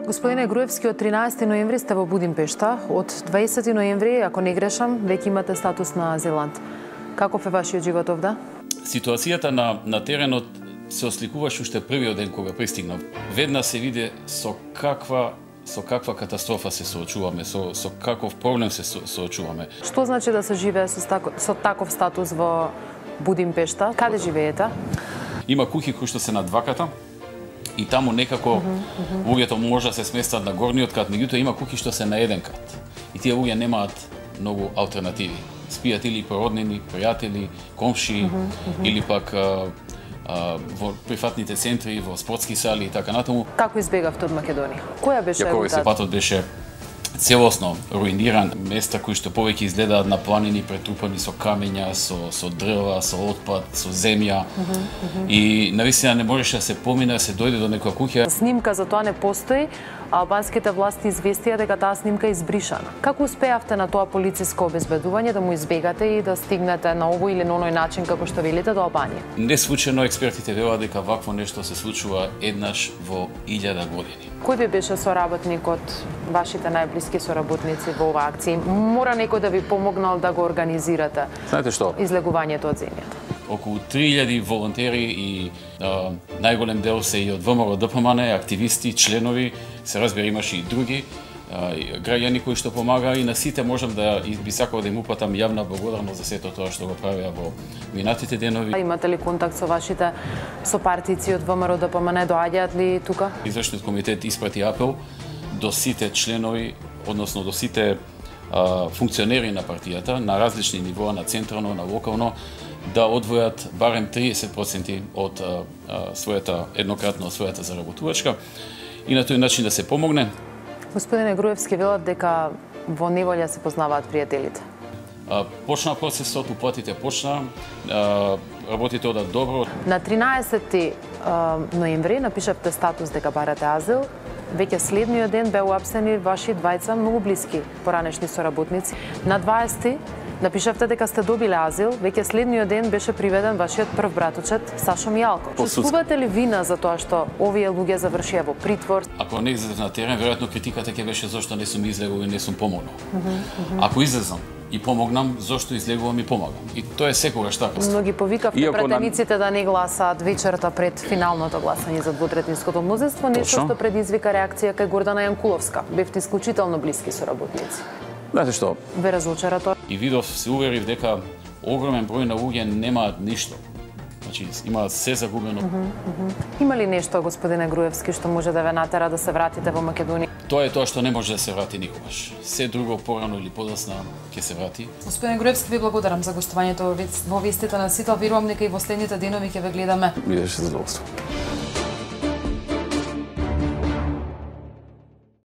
Господине Груевски, од 13 ноември сте во Будимпешта. Од 20 ноември, ако не грешам, веќе имате статус на азилант. Каков е вашиот живот овде? Ситуацијата на теренот се осликуваше уште првиот ден кога пристигнав. Веднаш се виде со каква катастрофа се соочуваме, со каков проблем се соочуваме. Што значи да се живее со таков статус во Будимпешта? Каде живеете? Има куќи кои што се на дваката и таму некако луѓето може да се сместат на горниот кат, меѓутоа има куќи што се на еден кат. И тие луѓе немаат многу алтернативи. Спијат или породнини, пријатели, комши или пак во прифатните центри, во спортски сали и така натаму. Како избегавте од Македонија? Која беше рутата? Патот беше целосно руиниран, места кои што повеќе изгледаат на планини претрупани со камења, со дрва, со отпад, со земја. И навистина не можеше да се помине, да се дојде до некоја куќа. Снимка за тоа не постои, а албанските власти известија дека таа снимка е избришана. Како успеавте на тоа полициско обезбедување да му избегате и да стигнете на овој или на оној начин како што велите до Албанија? Не случајно експертите велат дека вакво нешто се случува еднаш во 1000 години. Кој би беше соработник од вашите најблиски соработници во оваа акција? Мора некој да ви помогнал да го организирате? Знаете што? Излегувањето од земјата. Околу 3000 волонтери и најголем дел се и од ВМРО ДПМН, активисти, членови, се разбира имаше и други граѓани кои што помага и на сите можам да би сакал да им упатам јавна благодарност за сето тоа што го правеа во минатите денови. Имате ли контакт со вашите сопартици од ВМРО ДПМН, доаѓаат ли тука? Извршниот комитет испрати апел до сите членови, односно до сите функционери на партијата на различни нивоа, на централно, на локално, да одвојат барем 30% од својата еднократно својата заработувачка и на тој начин да се помогне. Господине Груевски, велат дека во неволја се познаваат пријателите. Почна процесот, уплатите почна, работите одат добро. На 13 ноември напишавте статус дека барате азил. Веќе следниот ден беа уапсени ваши двајца многу блиски поранешни соработници. На 20 напишавте дека сте добиле азил, веќе следниот ден беше приведен вашиот прв браточет Сашо Мијалков. Чувствувате ли вина за тоа што овие луѓе завршија во притвор? Ако не излезев на терен, веројатно критиката ќе беше зошто не сум излегол и не сум помогнал. Ако излезам и помогнам, зошто излегувам и помагам. И тоа е секогаш така. Многи повикавте пратениците да не гласаат вечерта пред финалното гласање за двотретинското мнозинство, нешто што предизвика реакција кај Гордана Јанкуловска. Бевте исклучително блиски соработници. Знаете што? Ве разочара тоа? И видов, се уверив дека огромен број на луѓе немаат ништо. Значи, имаат се загубено. Има ли нешто, господине Груевски, што може да ве натера да се вратите во Македонија? Тоа е тоа што не може да се врати никогаш. Се друго порано или подоцна ќе се врати. Господине Груевски, ви благодарам за гостувањето во вестите на Сител. Верувам дека и во следните денови ќе ве гледаме. Бидеше задоволство.